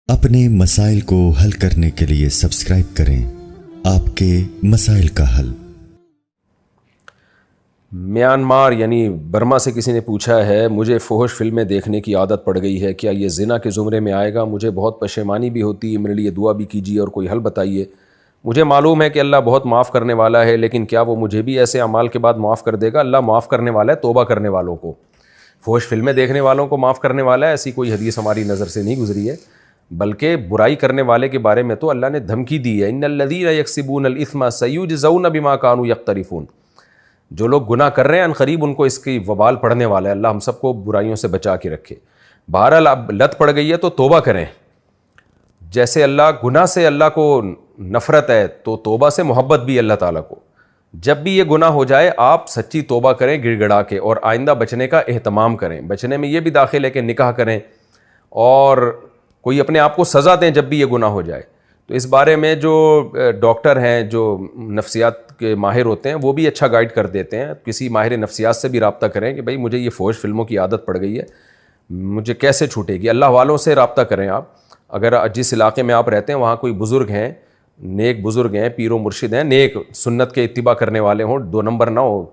اپنے مسائل کو حل کرنے کے لیے سبسکرائب کریں آپ کے مسائل کا حل۔ میانمار یعنی برما سے کسی نے پوچھا ہے، مجھے فحش فلمیں دیکھنے کی عادت پڑ گئی ہے، کیا یہ زنا کے زمرے میں آئے گا؟ مجھے بہت پشیمانی بھی ہوتی ہے، میرے لیے دعا بھی کیجیے اور کوئی حل بتائیے۔ مجھے معلوم ہے کہ اللہ بہت معاف کرنے والا ہے، لیکن کیا وہ مجھے بھی ایسے اعمال کے بعد معاف کر دے گا؟ اللہ معاف کرنے والا ہے توبہ کرنے والوں کو، فحش فلمیں دیکھنے والوں کو معاف کرنے والا ہے، ایسی کوئی حدیث ہماری نظر سے نہیں گزری ہے، بلکہ برائی کرنے والے کے بارے میں تو اللہ نے دھمکی دی ہے، ان الذین یکسبون الاثم سیجزون بما کانوا یقترفون۔ جو لوگ گناہ کر رہے ہیں عنقریب ان کو اس کی وبال پڑنے والا ہے، اللہ ہم سب کو برائیوں سے بچا کے رکھے۔ بہرحال اب لت پڑ گئی ہے تو توبہ کریں، جیسے اللہ گناہ سے اللہ کو نفرت ہے تو توبہ سے محبت بھی اللہ تعالیٰ کو۔ جب بھی یہ گناہ ہو جائے آپ سچی توبہ کریں گڑ گڑا کے، اور آئندہ بچنے کا اہتمام کریں۔ بچنے میں یہ بھی داخل ہے کہ نکاح کریں اور کوئی اپنے آپ کو سزا دیں جب بھی یہ گناہ ہو جائے۔ تو اس بارے میں جو ڈاکٹر ہیں، جو نفسیات کے ماہر ہوتے ہیں، وہ بھی اچھا گائیڈ کر دیتے ہیں۔ کسی ماہر نفسیات سے بھی رابطہ کریں کہ بھئی مجھے یہ فحش فلموں کی عادت پڑ گئی ہے، مجھے کیسے چھوٹے گی؟ اللہ والوں سے رابطہ کریں آپ۔ اگر جس علاقے میں آپ رہتے ہیں وہاں کوئی بزرگ ہیں، نیک بزرگ ہیں، پیر و مرشد ہیں، نیک سنت کے اتباع کرنے والے ہوں، دو نمبر نہ ہو،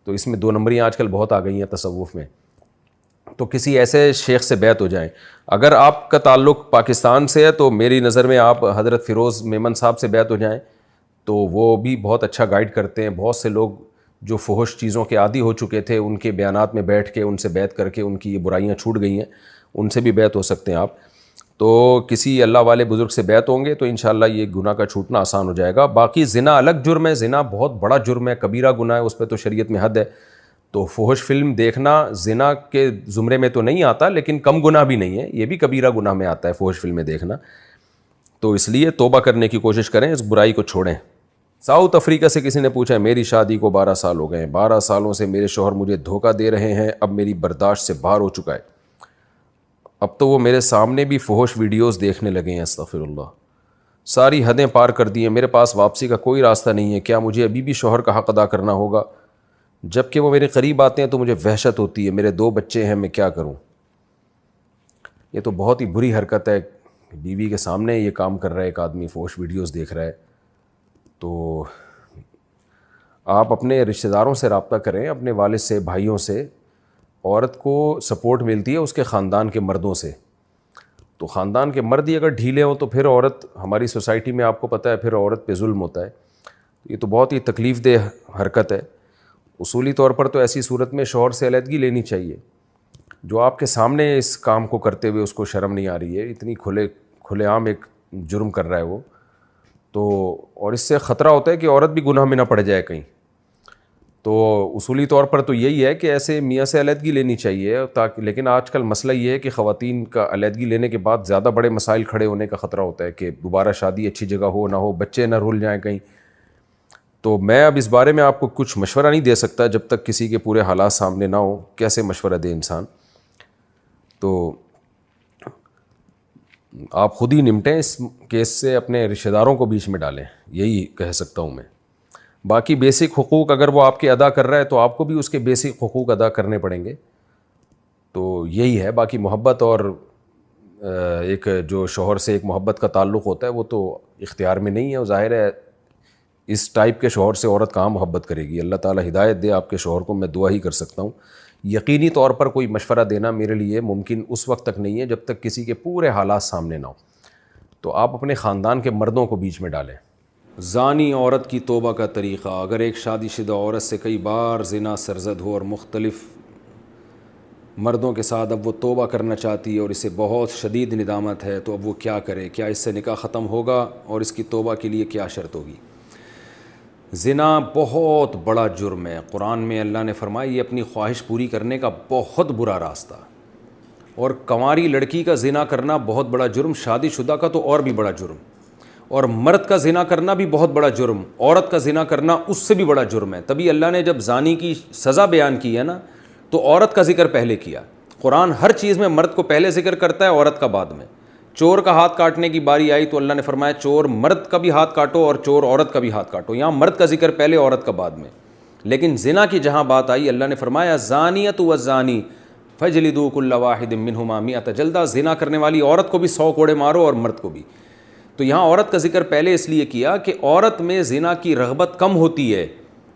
تو اس میں دو نمبریاں آج کل بہت آ گئی ہیں تصوف میں، تو کسی ایسے شیخ سے بیعت ہو جائیں۔ اگر آپ کا تعلق پاکستان سے ہے تو میری نظر میں آپ حضرت فیروز میمن صاحب سے بیعت ہو جائیں، تو وہ بھی بہت اچھا گائیڈ کرتے ہیں۔ بہت سے لوگ جو فحش چیزوں کے عادی ہو چکے تھے، ان کے بیانات میں بیٹھ کے ان سے بیعت کر کے ان کی یہ برائیاں چھوٹ گئی ہیں، ان سے بھی بیعت ہو سکتے ہیں آپ۔ تو کسی اللہ والے بزرگ سے بیعت ہوں گے تو انشاءاللہ یہ گناہ کا چھوٹنا آسان ہو جائے گا۔ باقی زنا الگ جرم ہے، زنا بہت بڑا جرم ہے، کبیرہ گناہ ہے، اس پہ تو شریعت میں حد ہے۔ تو فحش فلم دیکھنا زنا کے زمرے میں تو نہیں آتا، لیکن کم گناہ بھی نہیں ہے، یہ بھی کبیرہ گناہ میں آتا ہے فحش فلمیں دیکھنا۔ تو اس لیے توبہ کرنے کی کوشش کریں، اس برائی کو چھوڑیں۔ ساؤتھ افریقہ سے کسی نے پوچھا ہے، میری شادی کو 12 سال ہو گئے ہیں، 12 سالوں سے میرے شوہر مجھے دھوکہ دے رہے ہیں، اب میری برداشت سے باہر ہو چکا ہے، اب تو وہ میرے سامنے بھی فحش ویڈیوز دیکھنے لگے ہیں، استغفر اللہ، ساری حدیں پار کر دی ہیں، میرے پاس واپسی کا کوئی راستہ نہیں ہے، کیا مجھے ابھی بھی شوہر کا حق ادا کرنا ہوگا؟ جب کہ وہ میرے قریب آتے ہیں تو مجھے وحشت ہوتی ہے، میرے 2 بچے ہیں، میں کیا کروں؟ یہ تو بہت ہی بری حرکت ہے، بیوی کے سامنے یہ کام کر رہا ہے ایک آدمی، فحش ویڈیوز دیکھ رہا ہے۔ تو آپ اپنے رشتہ داروں سے رابطہ کریں، اپنے والد سے، بھائیوں سے۔ عورت کو سپورٹ ملتی ہے اس کے خاندان کے مردوں سے، تو خاندان کے مرد ہی اگر ڈھیلے ہوں تو پھر عورت، ہماری سوسائٹی میں آپ کو پتہ ہے پھر عورت پہ ظلم ہوتا ہے۔ یہ تو بہت ہی تکلیف دہ حرکت ہے۔ اصولی طور پر تو ایسی صورت میں شوہر سے علیحدگی لینی چاہیے۔ جو آپ کے سامنے اس کام کو کرتے ہوئے اس کو شرم نہیں آ رہی ہے، اتنی کھلے عام ایک جرم کر رہا ہے وہ، تو اور اس سے خطرہ ہوتا ہے کہ عورت بھی گناہ میں نہ پڑ جائے کہیں۔ تو اصولی طور پر تو یہی ہے کہ ایسے میاں سے علیحدگی لینی چاہیے، تاکہ، لیکن آج کل مسئلہ یہ ہے کہ خواتین کا علیحدگی لینے کے بعد زیادہ بڑے مسائل کھڑے ہونے کا خطرہ ہوتا ہے کہ دوبارہ شادی اچھی جگہ ہو نہ ہو، بچے نہ رول جائیں کہیں۔ تو میں اب اس بارے میں آپ کو کچھ مشورہ نہیں دے سکتا جب تک کسی کے پورے حالات سامنے نہ ہوں، کیسے مشورہ دے انسان؟ تو آپ خود ہی نمٹیں اس کیس سے، اپنے رشتہ داروں کو بیچ میں ڈالیں، یہی کہہ سکتا ہوں میں۔ باقی بیسک حقوق اگر وہ آپ کے ادا کر رہا ہے تو آپ کو بھی اس کے بیسک حقوق ادا کرنے پڑیں گے، تو یہی ہے۔ باقی محبت اور ایک جو شوہر سے ایک محبت کا تعلق ہوتا ہے وہ تو اختیار میں نہیں ہے، وہ ظاہر ہے اس ٹائپ کے شوہر سے عورت کہاں محبت کرے گی؟ اللہ تعالیٰ ہدایت دے آپ کے شوہر کو، میں دعا ہی کر سکتا ہوں۔ یقینی طور پر کوئی مشورہ دینا میرے لیے ممکن اس وقت تک نہیں ہے جب تک کسی کے پورے حالات سامنے نہ ہو، تو آپ اپنے خاندان کے مردوں کو بیچ میں ڈالیں۔ زانی عورت کی توبہ کا طریقہ: اگر ایک شادی شدہ عورت سے کئی بار زنا سرزد ہو اور مختلف مردوں کے ساتھ اب وہ توبہ کرنا چاہتی ہے اور اسے بہت شدید ندامت ہے، تو اب وہ کیا کرے؟ کیا اس سے نکاح ختم ہوگا اور اس کی توبہ کے لیے کیا شرط ہوگی؟ زنا بہت بڑا جرم ہے، قرآن میں اللہ نے فرمایا یہ اپنی خواہش پوری کرنے کا بہت برا راستہ، اور کنواری لڑکی کا زنا کرنا بہت بڑا جرم، شادی شدہ کا تو اور بھی بڑا جرم، اور مرد کا زنا کرنا بھی بہت بڑا جرم، عورت کا زنا کرنا اس سے بھی بڑا جرم ہے۔ تبھی اللہ نے جب زانی کی سزا بیان کی ہے نا تو عورت کا ذکر پہلے کیا۔ قرآن ہر چیز میں مرد کو پہلے ذکر کرتا ہے، عورت کا بعد میں۔ چور کا ہاتھ کاٹنے کی باری آئی تو اللہ نے فرمایا چور مرد کا بھی ہاتھ کاٹو اور چور عورت کا بھی ہاتھ کاٹو، یہاں مرد کا ذکر پہلے، عورت کا بعد میں۔ لیکن زنا کی جہاں بات آئی اللہ نے فرمایا زانیۃ والزانی فجلدوا کل واحد منہما مئۃ جلدہ، زنا کرنے والی عورت کو بھی 100 کوڑے مارو اور مرد کو بھی۔ تو یہاں عورت کا ذکر پہلے اس لیے کیا کہ عورت میں زنا کی رغبت کم ہوتی ہے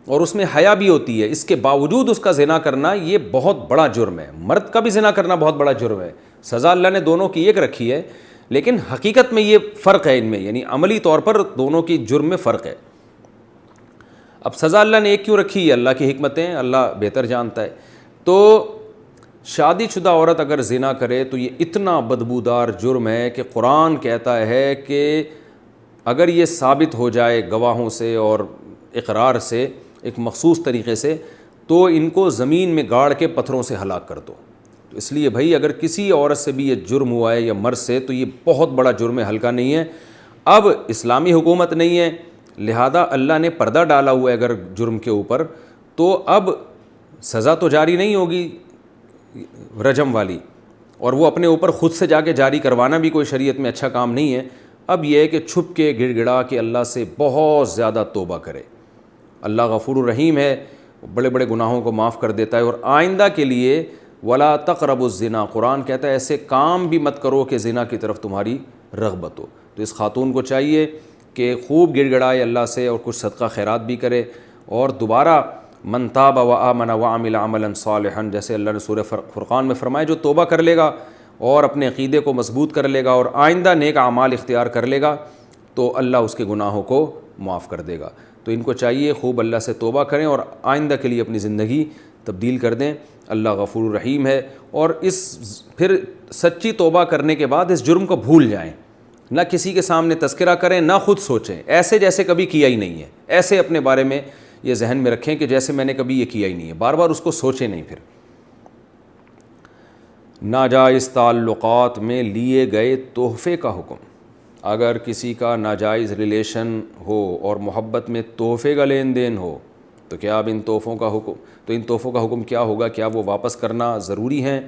اور اس میں حیا بھی ہوتی ہے، اس کے باوجود اس کا زنا کرنا یہ بہت بڑا جرم ہے۔ مرد کا بھی زنا کرنا بہت بڑا جرم ہے، سزا اللہ نے دونوں کی ایک رکھی ہے، لیکن حقیقت میں یہ فرق ہے ان میں، یعنی عملی طور پر دونوں کی جرم میں فرق ہے۔ اب سزا اللہ نے ایک کیوں رکھی ہے؟ اللہ کی حکمتیں اللہ بہتر جانتا ہے۔ تو شادی شدہ عورت اگر زنا کرے تو یہ اتنا بدبودار جرم ہے کہ قرآن کہتا ہے کہ اگر یہ ثابت ہو جائے گواہوں سے اور اقرار سے ایک مخصوص طریقے سے، تو ان کو زمین میں گاڑ کے پتھروں سے ہلاک کر دو۔ تو اس لیے بھائی اگر کسی عورت سے بھی یہ جرم ہوا ہے یا مرد سے، تو یہ بہت بڑا جرم ہے، ہلکا نہیں ہے۔ اب اسلامی حکومت نہیں ہے، لہذا اللہ نے پردہ ڈالا ہوا ہے اگر جرم کے اوپر، تو اب سزا تو جاری نہیں ہوگی رجم والی، اور وہ اپنے اوپر خود سے جا کے جاری کروانا بھی کوئی شریعت میں اچھا کام نہیں ہے۔ اب یہ ہے کہ چھپ کے گڑ گڑا کے اللہ سے بہت زیادہ توبہ کرے۔ اللہ غفور الرحیم ہے، بڑے بڑے گناہوں کو معاف کر دیتا ہے، اور آئندہ کے لیے ولا تقربوا الزنا، قرآن کہتا ہے ایسے کام بھی مت کرو کہ زنا کی طرف تمہاری رغبت ہو۔ تو اس خاتون کو چاہیے کہ خوب گڑ گڑائے اللہ سے اور کچھ صدقہ خیرات بھی کرے، اور دوبارہ من تاب وآمن وعمل عملا صالحا، جیسے اللہ نے سورہ فرقان میں فرمایا، جو توبہ کر لے گا اور اپنے عقیدے کو مضبوط کر لے گا اور آئندہ نیک اعمال اختیار کر لے گا تو اللہ اس کے گناہوں کو معاف کر دے گا۔ تو ان کو چاہیے خوب اللہ سے توبہ کریں اور آئندہ کے لیے اپنی زندگی تبدیل کر دیں۔ اللہ غفور الرحیم ہے، اور پھر سچی توبہ کرنے کے بعد اس جرم کو بھول جائیں، نہ کسی کے سامنے تذکرہ کریں، نہ خود سوچیں ایسے جیسے کبھی کیا ہی نہیں ہے، ایسے اپنے بارے میں یہ ذہن میں رکھیں کہ جیسے میں نے کبھی یہ کیا ہی نہیں ہے، بار بار اس کو سوچیں نہیں۔ پھر ناجائز تعلقات میں لیے گئے تحفے کا حکم، اگر کسی کا ناجائز ریلیشن ہو اور محبت میں تحفے کا لین دین ہو تو کیا اب ان تحفوں کا حکم کیا ہوگا؟ کیا وہ واپس کرنا ضروری ہیں؟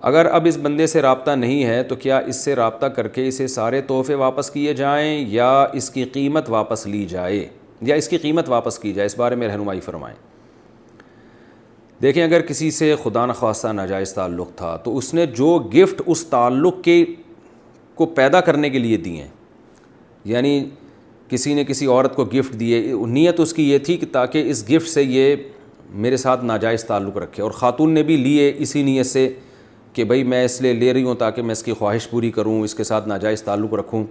اگر اب اس بندے سے رابطہ نہیں ہے تو کیا اس سے رابطہ کر کے اسے سارے تحفے واپس کیے جائیں یا اس کی قیمت واپس لی جائے، یا اس کی قیمت واپس کی جائے؟ اس بارے میں رہنمائی فرمائیں۔ دیکھیں، اگر کسی سے خدا نخواستہ ناجائز تعلق تھا تو اس نے جو گفٹ اس تعلق کو پیدا کرنے کے لیے دیے ہیں، یعنی کسی نے کسی عورت کو گفٹ دیے، نیت اس کی یہ تھی کہ تاکہ اس گفٹ سے یہ میرے ساتھ ناجائز تعلق رکھے، اور خاتون نے بھی لیے اسی نیت سے کہ بھئی میں اس لیے لے رہی ہوں تاکہ میں اس کی خواہش پوری کروں، اس کے ساتھ ناجائز تعلق رکھوں،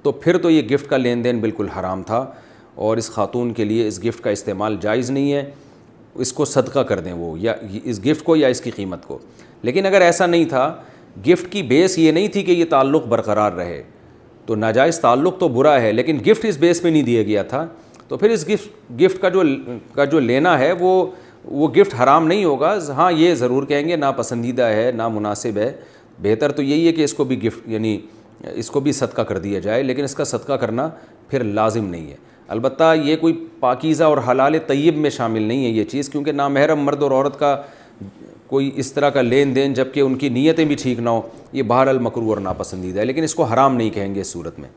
تو پھر تو یہ گفٹ کا لین دین بالکل حرام تھا، اور اس خاتون کے لیے اس گفٹ کا استعمال جائز نہیں ہے، اس کو صدقہ کر دیں وہ، یا اس گفٹ کو یا اس کی قیمت کو۔ لیکن اگر ایسا نہیں تھا، گفٹ کی بیس یہ نہیں تھی کہ یہ تعلق برقرار رہے، تو ناجائز تعلق تو برا ہے، لیکن گفٹ اس بیس پہ نہیں دیا گیا تھا، تو پھر اس گفٹ کا جو لینا ہے وہ گفٹ حرام نہیں ہوگا۔ ہاں یہ ضرور کہیں گے ناپسندیدہ ہے، نامناسب ہے، بہتر تو یہی ہے کہ اس کو بھی گفٹ یعنی اس کو بھی صدقہ کر دیا جائے، لیکن اس کا صدقہ کرنا پھر لازم نہیں ہے۔ البتہ یہ کوئی پاکیزہ اور حلال طیب میں شامل نہیں ہے یہ چیز، کیونکہ نامحرم مرد اور عورت کا کوئی اس طرح کا لین دین جبکہ ان کی نیتیں بھی ٹھیک نہ ہو، یہ بہرحال مکروہ اور ناپسندیدہ ہے، لیکن اس کو حرام نہیں کہیں گے اس صورت میں۔